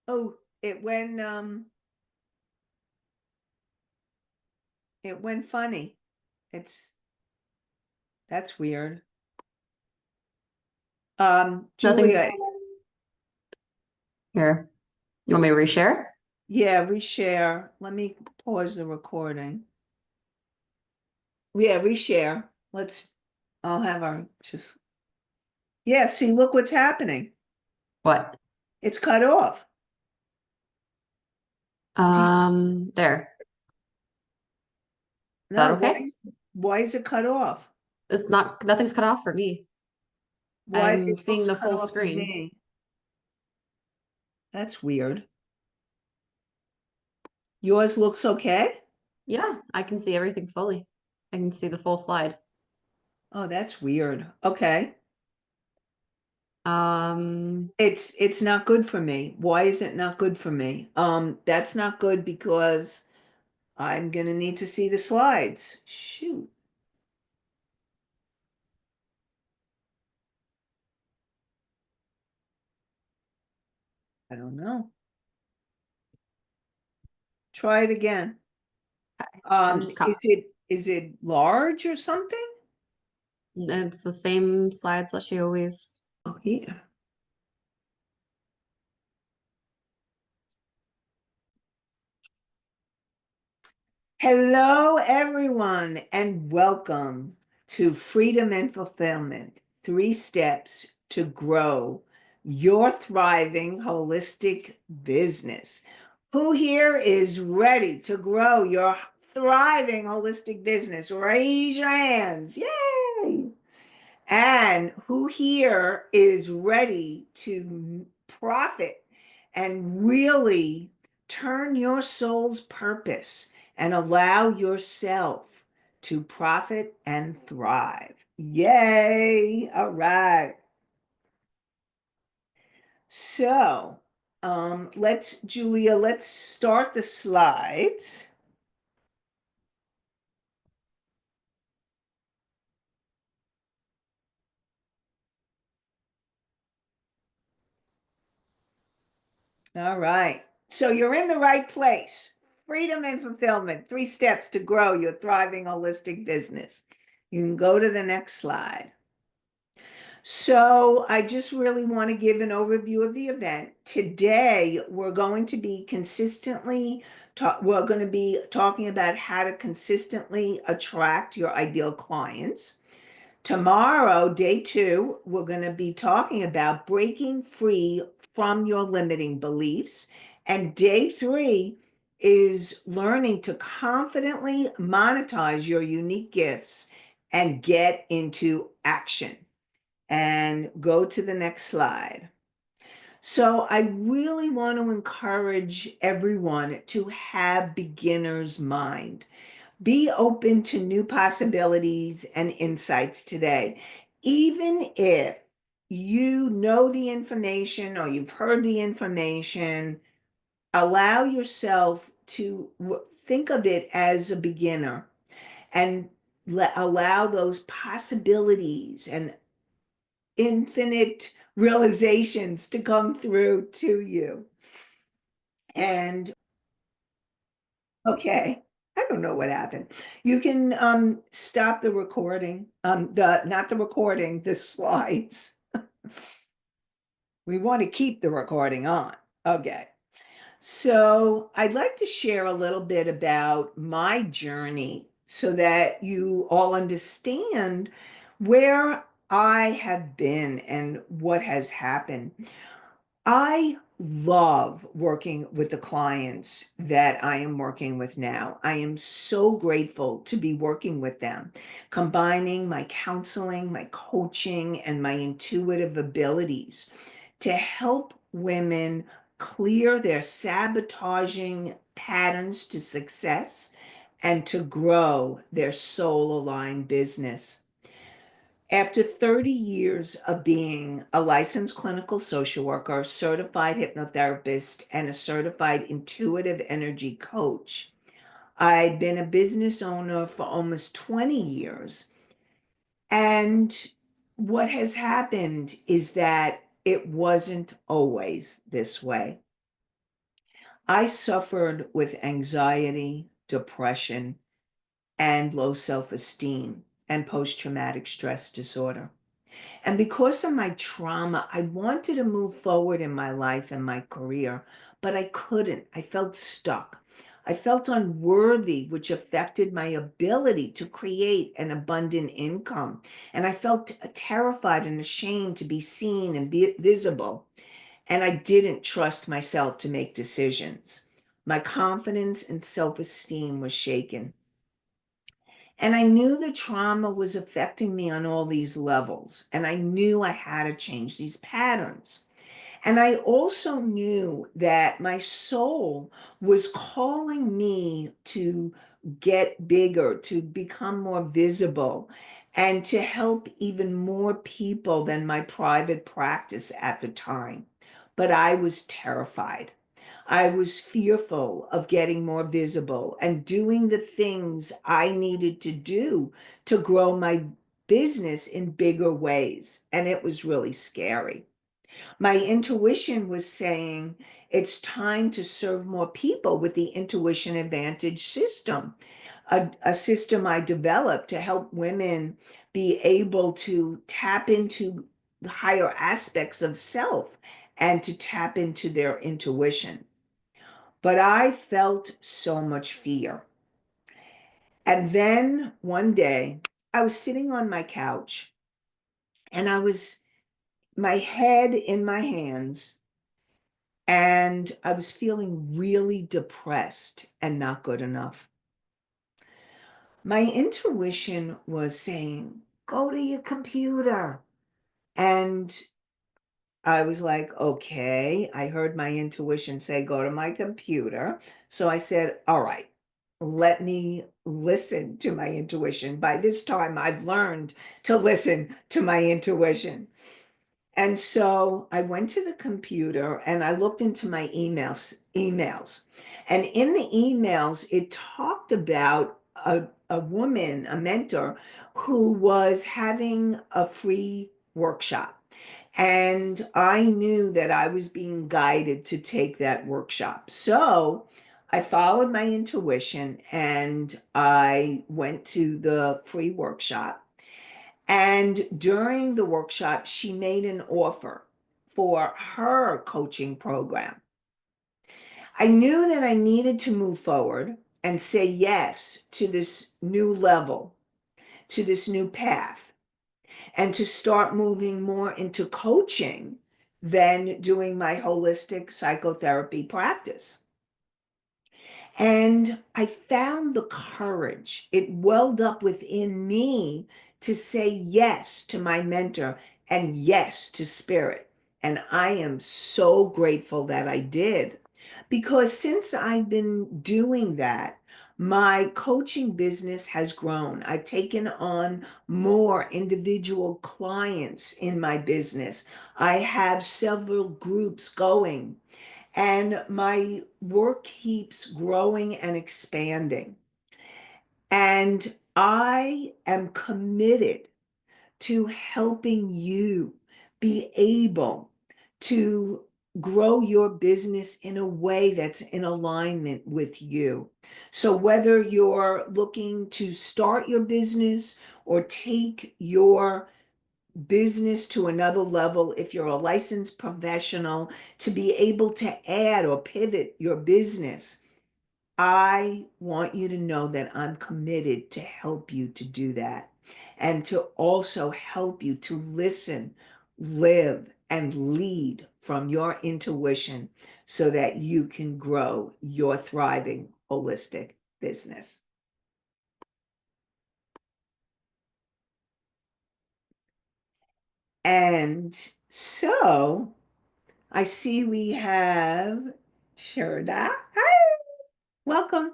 Oh, it went funny. That's weird. Nothing Julia, here. You want me to reshare? yeah, reshare. Let me pause the recording. Yeah, reshare. I'll have our just, yeah, see, look what's happening. What? It's cut off. Do you, There. Is that no, okay? why is it cut off? It's not, nothing's cut off for me. Why, I'm it seeing looks the cut full off for screen. me. That's weird. Yours looks okay? Yeah, I can see everything fully. I can see the full slide. Oh, that's weird. Okay. Um, It's not good for me. Why is it not good for me? That's not good because I'm gonna need to see the slides. Shoot. I don't know. Try it again. I'm just cut. Is it large or something? It's the same slides that she always. Oh, here. Hello, everyone, and welcome to Freedom and Fulfillment, 3 steps to grow your thriving holistic business. Who here is ready to grow your thriving holistic business? Raise your hands. Yay! And who here is ready to profit and really turn your soul's purpose and allow yourself to profit and thrive? Yay! All right. So, Julia, let's start the slides. All right. So you're in the right place. Freedom and fulfillment, 3 steps to grow your thriving holistic business. You can go to the next slide. So I just really want to give an overview of the event. Today, we're going to be talking about how to consistently attract your ideal clients. Tomorrow, day 2, we're going to be talking about breaking free from your limiting beliefs. And day 3 is learning to confidently monetize your unique gifts and get into action. And go to the next slide. So I really want to encourage everyone to have beginner's mind. Be open to new possibilities and insights today. Even if you know the information or you've heard the information, allow yourself to think of it as a beginner and allow those possibilities and infinite realizations to come through to you. And okay. I don't know what happened. You can stop the recording. The not the recording, the slides. We want to keep the recording on. Okay. So I'd like to share a little bit about my journey so that you all understand where I have been and what has happened. I love working with the clients that I am working with now. I am so grateful to be working with them, combining my counseling, my coaching, and my intuitive abilities to help women clear their sabotaging patterns to success and to grow their soul aligned business. After 30 years of being a licensed clinical social worker, certified hypnotherapist, and a certified intuitive energy coach, I've been a business owner for almost 20 years. And what has happened is that it wasn't always this way. I suffered with anxiety, depression, and low self-esteem and post-traumatic stress disorder. And because of my trauma, I wanted to move forward in my life and my career, but I couldn't. I felt stuck. I felt unworthy, which affected my ability to create an abundant income. And I felt terrified and ashamed to be seen and be visible. And I didn't trust myself to make decisions. My confidence and self-esteem was shaken. And I knew the trauma was affecting me on all these levels. And I knew I had to change these patterns. And I also knew that my soul was calling me to get bigger, to become more visible, and to help even more people than my private practice at the time. But I was terrified. I was fearful of getting more visible and doing the things I needed to do to grow my business in bigger ways. And it was really scary. My intuition was saying it's time to serve more people with the Intuition Advantage system, a system I developed to help women be able to tap into the higher aspects of self and to tap into their intuition. But I felt so much fear. And then one day I was sitting on my couch and my head in my hands, and I was feeling really depressed and not good enough. My intuition was saying, go to your computer. And I was like, okay. I heard my intuition say, go to my computer. So I said, all right, let me listen to my intuition. By this time, I've learned to listen to my intuition. And so I went to the computer and I looked into my emails. And in the emails, it talked about a woman, a mentor, who was having a free workshop. And I knew that I was being guided to take that workshop. So I followed my intuition and I went to the free workshop. And during the workshop, she made an offer for her coaching program. I knew that I needed to move forward and say yes to this new level, to this new path, and to start moving more into coaching than doing my holistic psychotherapy practice. And I found the courage. It welled up within me to say yes to my mentor and yes to spirit. And I am so grateful that I did. Because since I've been doing that, my coaching business has grown. I've taken on more individual clients in my business. I have several groups going and my work keeps growing and expanding. And I am committed to helping you be able to grow your business in a way that's in alignment with you. So whether you're looking to start your business or take your business to another level, if you're a licensed professional, to be able to add or pivot your business, I want you to know that I'm committed to help you to do that and to also help you to listen, live, and lead from your intuition so that you can grow your thriving holistic business. And so I see we have Sherda. Hi, welcome.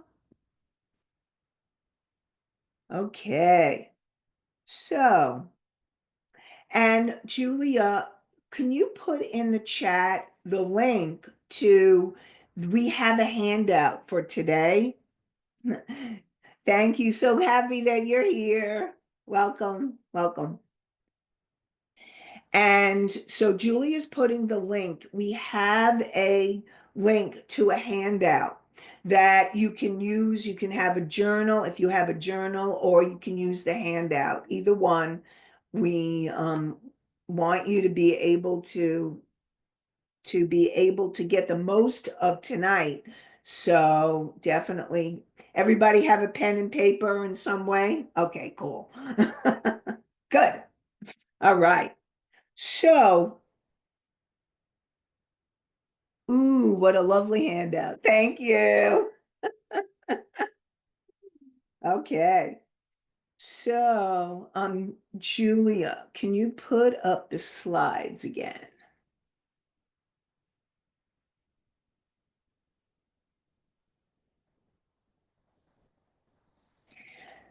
Okay. So, and Julia, can you put in the chat the link to, we have a handout for today. Thank you. So happy that you're here. Welcome. Welcome. And so Julie is putting the link. We have a link to a handout that you can use. You can have a journal if you have a journal, or you can use the handout. Either one. We want you to be able to get the most of tonight. So definitely, everybody have a pen and paper in some way? Okay, cool. Good. All right. So, ooh, what a lovely handout. Thank you. Okay. So, Julia, can you put up the slides again?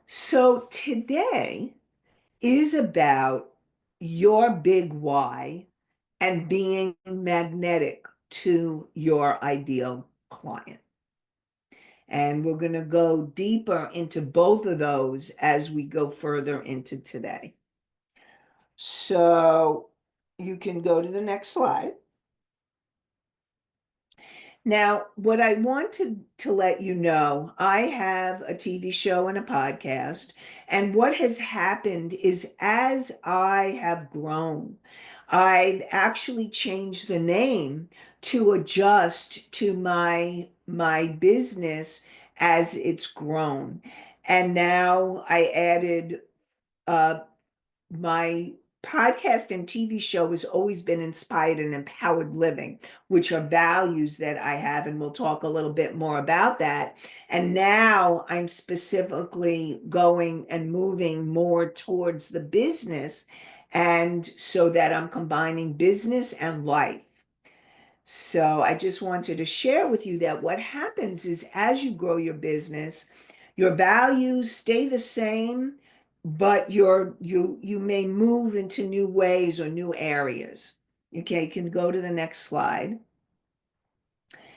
So today is about your big why and being magnetic to your ideal client. And we're going to go deeper into both of those as we go further into today. So you can go to the next slide. Now, what I wanted to let you know, I have a TV show and a podcast, and what has happened is as I have grown, I've actually changed the name to adjust to my business as it's grown. And now I added uh, my podcast and TV show has always been inspired and empowered living, which are values that I have, and we'll talk a little bit more about that. And now I'm specifically going and moving more towards the business, and so that I'm combining business and life. So I just wanted to share with you that what happens is as you grow your business, your values stay the same, but you may move into new ways or new areas. Okay, you can go to the next slide.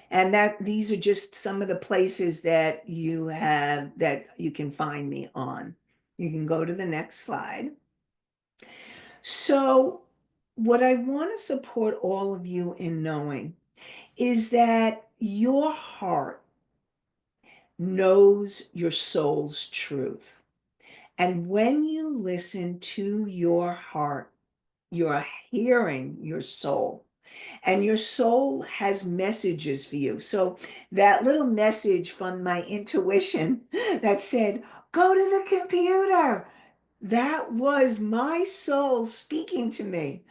And that these are just some of the places that you can find me on. You can go to the next slide. So what I want to support all of you in knowing is that your heart knows your soul's truth. And when you listen to your heart, you're hearing your soul. And your soul has messages for you. So that little message from my intuition that said, go to the computer, that was my soul speaking to me.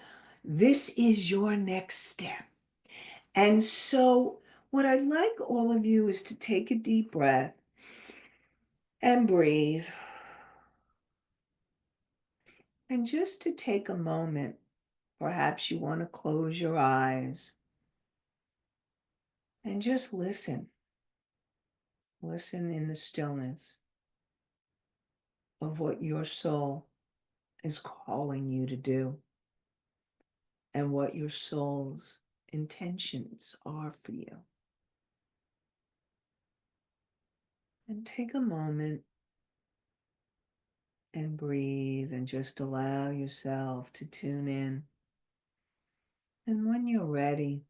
This is your next step. And so, what I'd like all of you is to take a deep breath and breathe, and just to take a moment. Perhaps you want to close your eyes and just listen. Listen in the stillness of what your soul is calling you to do and what your soul's intentions are for you. And take a moment and breathe and just allow yourself to tune in. And when you're ready,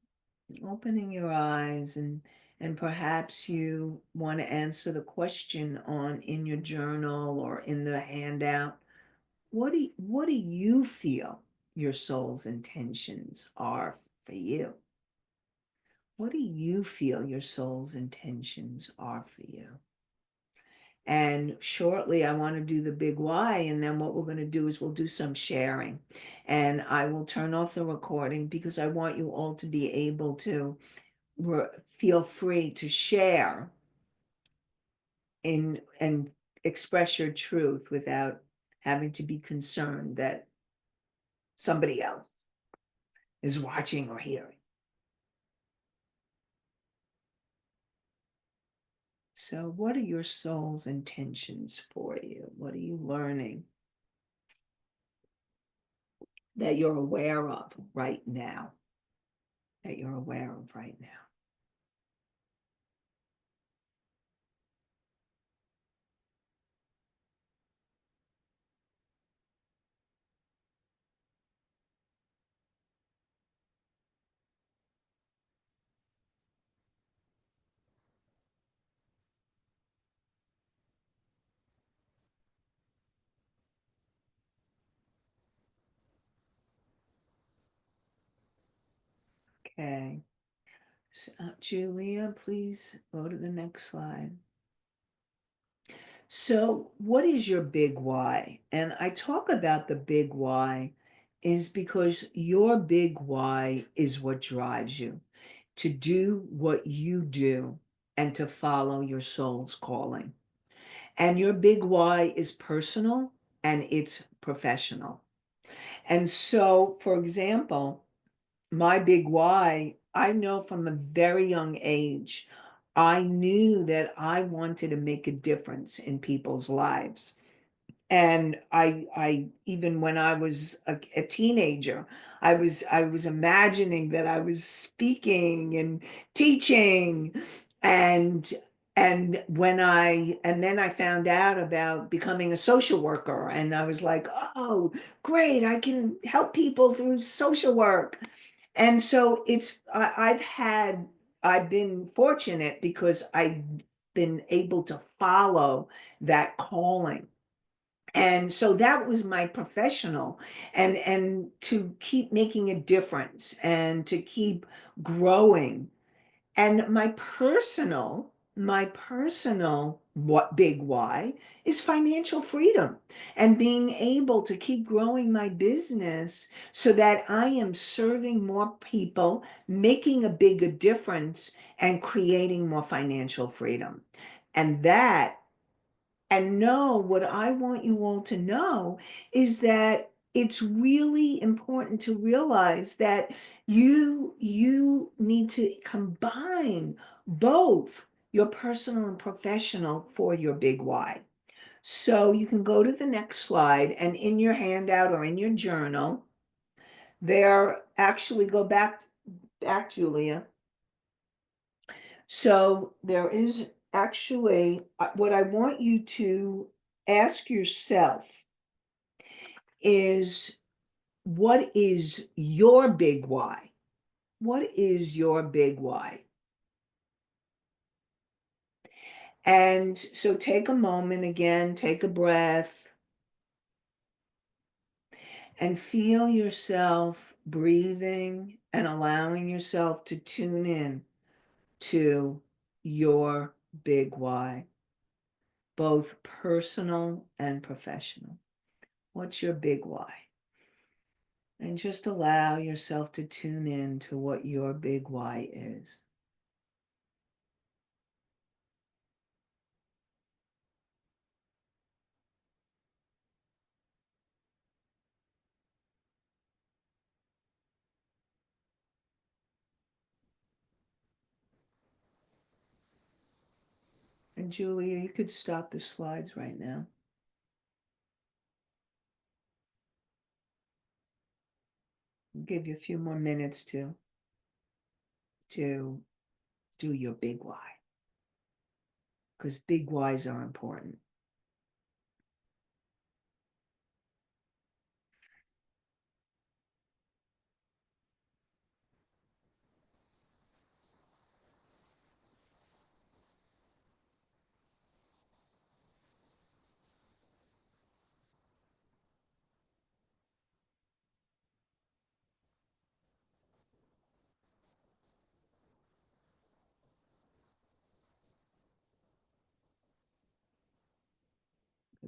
opening your eyes, and perhaps you want to answer the question on in your journal or in the handout. What do you feel your soul's intentions are for you? What do you feel your soul's intentions are for you? And shortly, I want to do the big why. And then what we're going to do is we'll do some sharing. And I will turn off the recording because I want you all to be able to feel free to share and express your truth without having to be concerned that somebody else is watching or hearing. So, what are your soul's intentions for you? What are you learning that you're aware of right now? That you're aware of right now. Okay. So, Julia, please go to the next slide. So, what is your big why? And I talk about the big why is because your big why is what drives you to do what you do and to follow your soul's calling. And your big why is personal and it's professional. And so, for example, my big why, I know from a very young age, I knew that I wanted to make a difference in people's lives. And I even when I was a teenager, I was imagining that I was speaking and teaching, and and then I found out about becoming a social worker, and I was like, oh, great, I can help people through social work. And so I've been fortunate because I've been able to follow that calling. And so that was my professional, and to keep making a difference and to keep growing. And my personal what big why is financial freedom and being able to keep growing my business so that I am serving more people, making a bigger difference, and creating more financial freedom. And that and know what I want you all to know is that it's really important to realize that you need to combine both your personal and professional for your big why. So you can go to the next slide, and in your handout or in your journal, there actually go back, Julia. So there is actually what I want you to ask yourself is, what is your big why? What is your big why? And so take a moment again, take a breath, and feel yourself breathing and allowing yourself to tune in to your big why, both personal and professional. What's your big why? And just allow yourself to tune in to what your big why is. And Julia, you could stop the slides right now. I'll give you a few more minutes to do your big why, because big whys are important.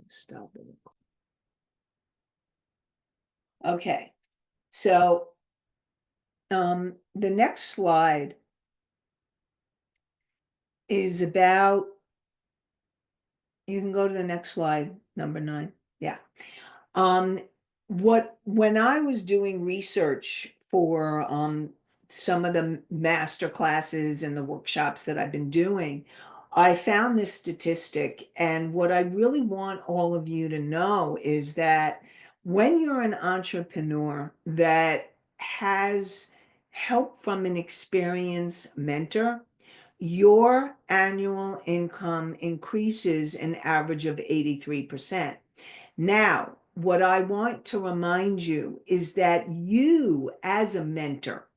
Stop it. Okay, so the next slide is about, you can go to the next slide, number 9. Yeah. Um, when I was doing research for some of the master classes and the workshops that I've been doing, I found this statistic. And what I really want all of you to know is that when you're an entrepreneur that has help from an experienced mentor, your annual income increases an average of 83%. Now, what I want to remind you is that you, as a mentor,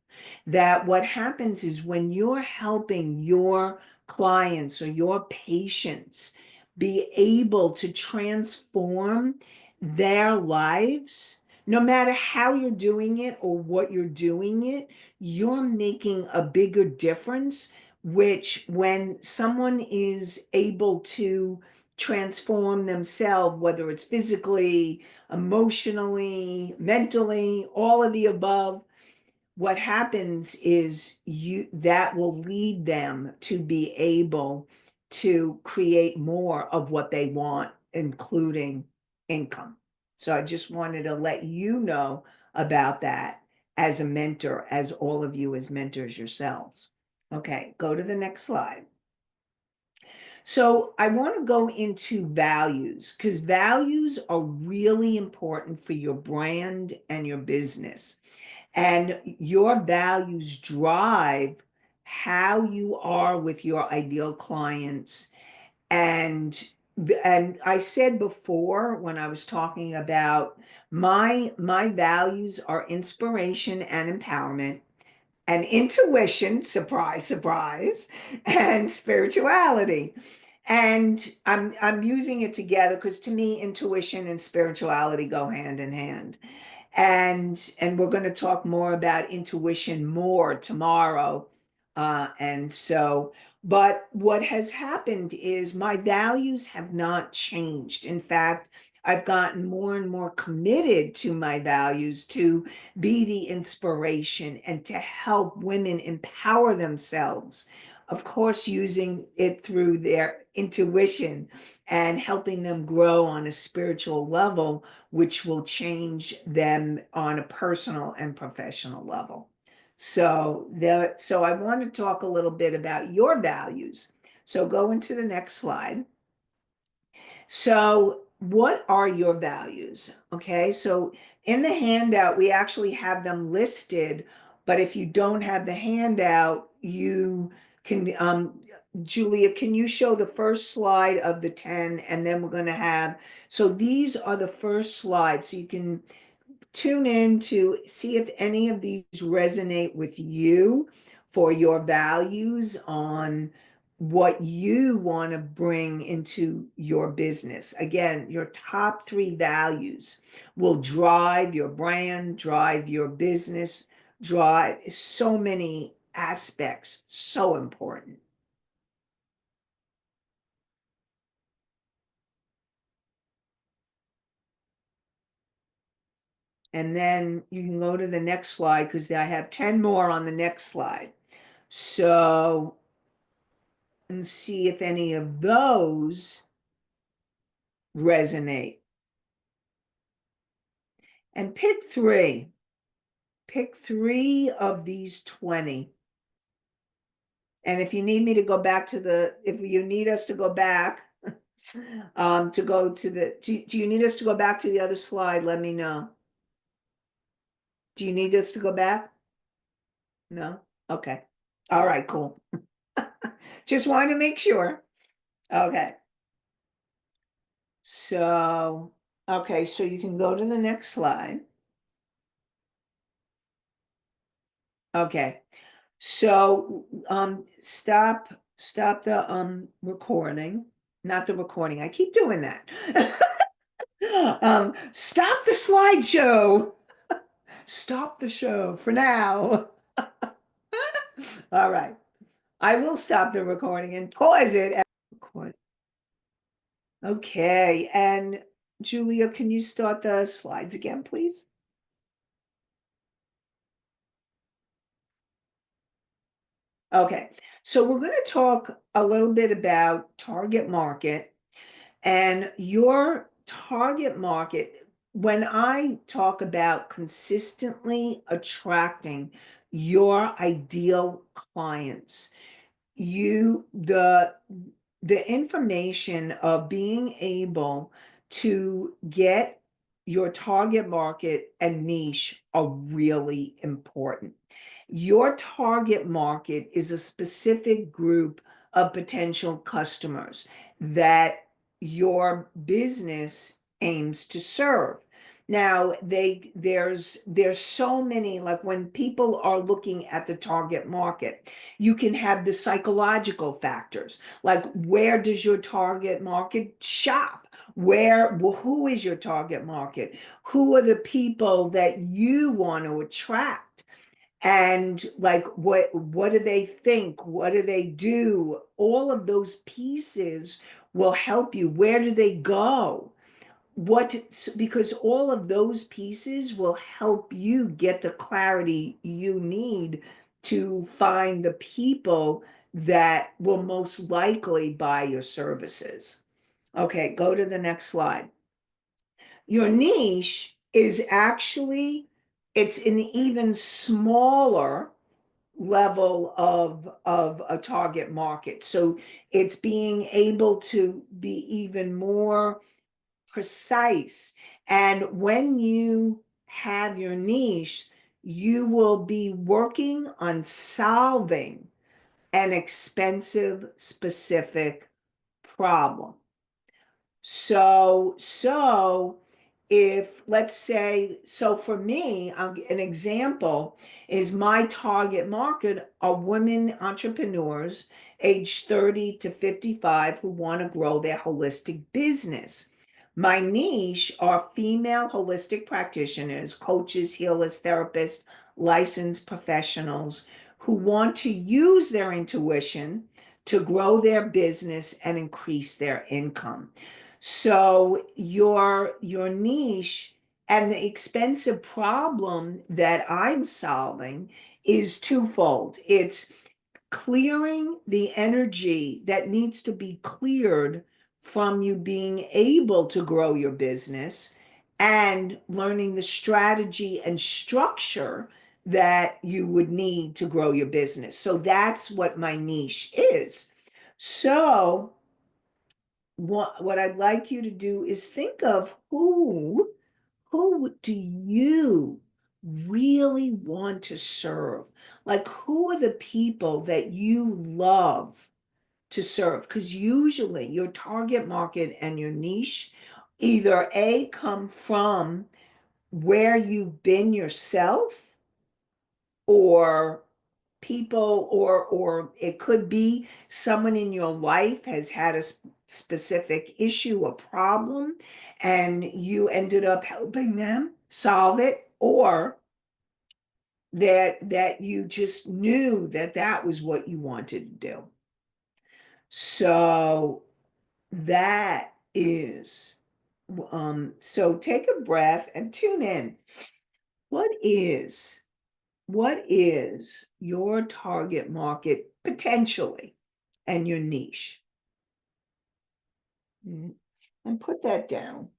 that what happens is when you're helping your clients or your patients be able to transform their lives no matter how you're doing it or what you're doing it, you're making a bigger difference, which when someone is able to transform themselves, whether it's physically, emotionally, mentally, all of the above, what happens is that will lead them to be able to create more of what they want, including income. So I just wanted to let you know about that as a mentor, as all of you as mentors yourselves. Okay, go to the next slide. So I want to go into values because values are really important for your brand and your business. And your values drive how you are with your ideal clients. And I said before when I was talking about my values are inspiration and empowerment and intuition, surprise, surprise, and spirituality. And I'm using it together because to me, intuition and spirituality go hand in hand. And we're going to talk more about intuition more tomorrow. And so, but what has happened is my values have not changed. In fact, I've gotten more and more committed to my values to be the inspiration and to help women empower themselves. Of course, using it through their intuition and helping them grow on a spiritual level, which will change them on a personal and professional level. So I want to talk a little bit about your values. So go into the next slide. So what are your values? Okay, so in the handout, we actually have them listed, but if you don't have the handout, you can, Julia, can you show the first slide of the 10 and then we're going to have, so these are the first slides. So you can tune in to see if any of these resonate with you for your values on what you want to bring into your business. Again, your top 3 values will drive your brand, drive your business, drive so many aspects. So important. And then you can go to the next slide because I have 10 more on the next slide. So, and see if any of those resonate. And pick 3. Pick 3 of these 20. And if you need me to go back to if you need us to go back, to go to do you need us to go back to the other slide? Let me know. Do you need us to go back? No? Okay. All right, cool. Just wanted to make sure. Okay. So, okay, so you can go to the next slide. Okay. So, stop the recording, not the recording. I keep doing that. Stop the slideshow. Stop the show for now. All right. I will stop the recording and pause it. Record. Okay. And Julia, can you start the slides again, please? Okay. So we're going to talk a little bit about target market and your target market. When I talk about consistently attracting your ideal clients, the information of being able to get your target market and niche are really important. Your target market is a specific group of potential customers that your business aims to serve. Now, there's so many, like when people are looking at the target market, you can have the psychological factors, like where does your target market shop? Who is your target market? Who are the people that you want to attract? And like, what do they think? What do they do? All of those pieces will help you. Where do they go? Because all of those pieces will help you get the clarity you need to find the people that will most likely buy your services. Okay, go to the next slide. Your niche is actually, it's an even smaller level of a target market. So it's being able to be even more precise. And when you have your niche, you will be working on solving an expensive, specific problem. So if let's say, so for me, an example is my target market are women entrepreneurs aged 30 to 55 who want to grow their holistic business. My niche are female holistic practitioners, coaches, healers, therapists, licensed professionals who want to use their intuition to grow their business and increase their income. So your niche and the expensive problem that I'm solving is twofold. It's clearing the energy that needs to be cleared from you being able to grow your business and learning the strategy and structure that you would need to grow your business. So that's what my niche is. So what I'd like you to do is think of who do you really want to serve? Like, who are the people that you love to serve? Because usually your target market and your niche either A, come from where you've been yourself, or people, or it could be someone in your life has had a specific issue or problem and you ended up helping them solve it, or that you just knew that that was what you wanted to do. So that is so take a breath and tune in. What is your target market potentially and your niche? And put that down.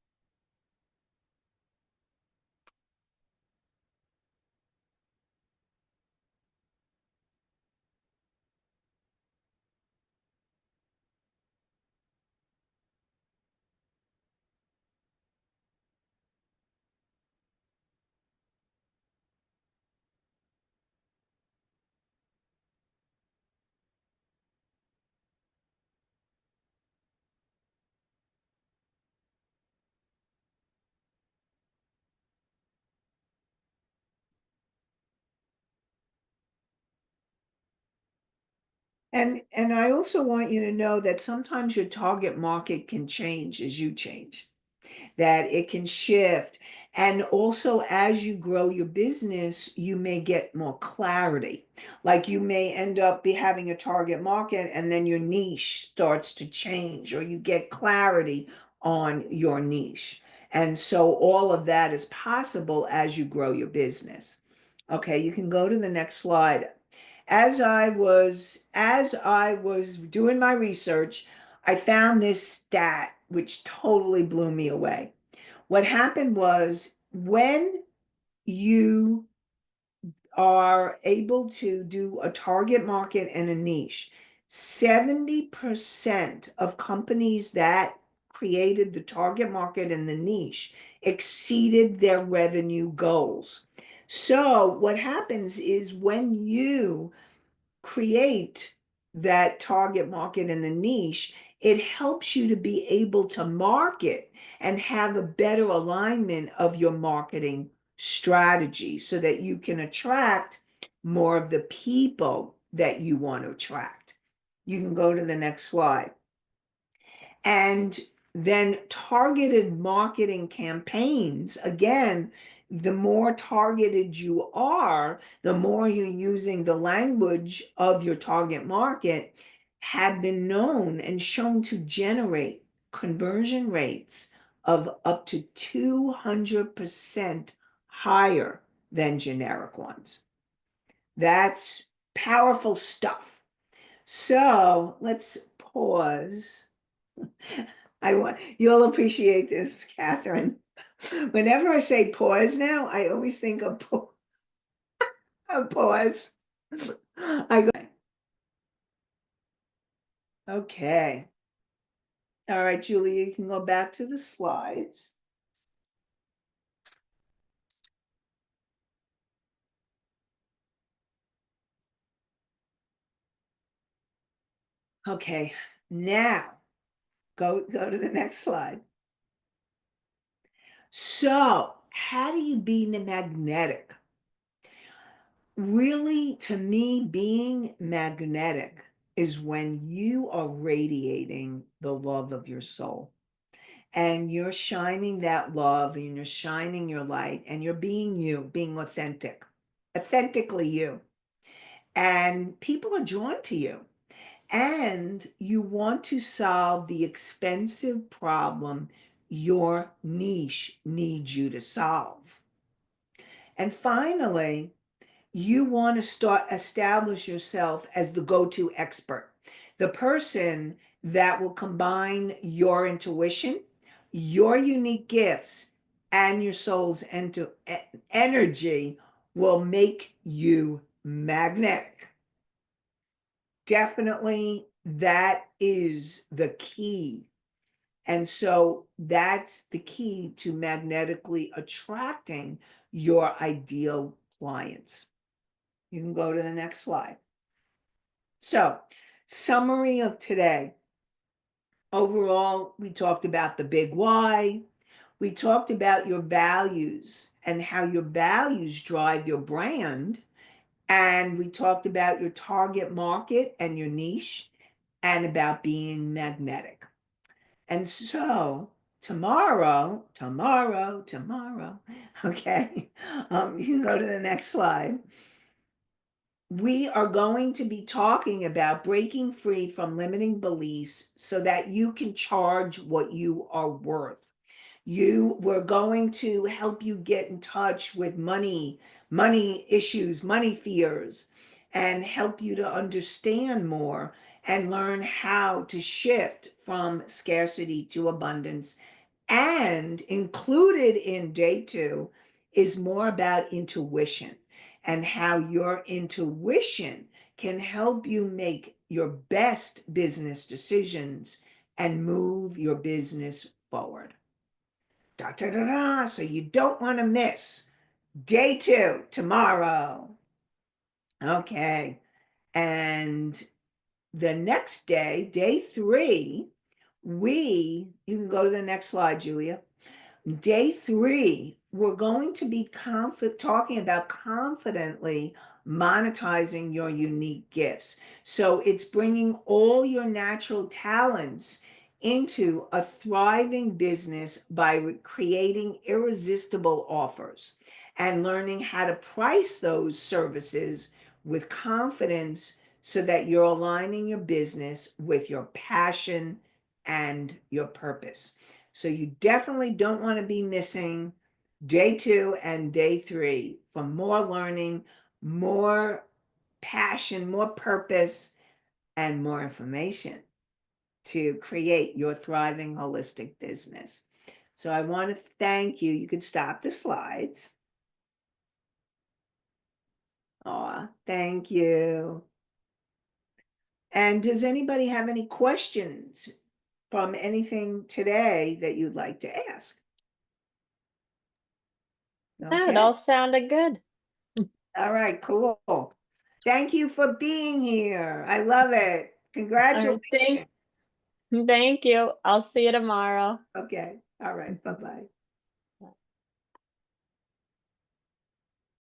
And I also want you to know that sometimes your target market can change as you change, that it can shift. And also, as you grow your business, you may get more clarity. Like you may end up be having a target market and then your niche starts to change, or you get clarity on your niche. And so all of that is possible as you grow your business. Okay, you can go to the next slide. As I was doing my research, I found this stat which totally blew me away. What happened was when you are able to do a target market and a niche, 70% of companies that created the target market and the niche exceeded their revenue goals. So what happens is when you create that target market and the niche, it helps you to be able to market and have a better alignment of your marketing strategy so that you can attract more of the people that you want to attract. You can go to the next slide. And Then targeted marketing campaigns, again, the more targeted you are, the more you're using the language of your target market, have been known and shown to generate conversion rates of up to 200% higher than generic ones. That's powerful stuff. So let's pause. You'll appreciate this, Catherine. Whenever I say pause now, I always think of pause. I go, okay. All right, Julia, you can go back to the slides. Okay, now go to the next slide. So, how do you be magnetic? Really, to me, being magnetic is when you are radiating the love of your soul and you're shining that love and you're shining your light and you're being you, being authentic, authentically you. And people are drawn to you. And you want to solve the expensive problem your niche needs you to solve. And finally, you want to establish yourself as the go-to expert, the person that will combine your intuition, your unique gifts, and your soul's energy will make you magnetic. Definitely, that is the key. And so that's the key to magnetically attracting your ideal clients. You can go to the next slide. So, summary of today. Overall, we talked about the big why. We talked about your values and how your values drive your brand. And we talked about your target market and your niche and about being magnetic. And so tomorrow, okay, you can go to the next slide. We are going to be talking about breaking free from limiting beliefs so that you can charge what you are worth. We're going to help you get in touch with money issues, money fears, and help you to understand more and learn how to shift from scarcity to abundance. And included in day 2 is more about intuition and how your intuition can help you make your best business decisions and move your business forward. Da, da, da, da. So you don't want to miss day 2 tomorrow. Okay. And the next day, day 3, you can go to the next slide, Julia. Day 3, we're going to be talking about confidently monetizing your unique gifts. So it's bringing all your natural talents into a thriving business by creating irresistible offers and learning how to price those services with confidence so that you're aligning your business with your passion and your purpose. So you definitely don't want to be missing day 2 and day 3 for more learning, more passion, more purpose, and more information to create your thriving holistic business. So I want to thank you. You could stop the slides. Aw, thank you. And does anybody have any questions from anything today that you'd like to ask? No, it Okay. all sounded good. All right, cool. Thank you for being here. I love it. All right, Congratulations. thank you. I'll see you tomorrow. Okay. All right. Bye-bye.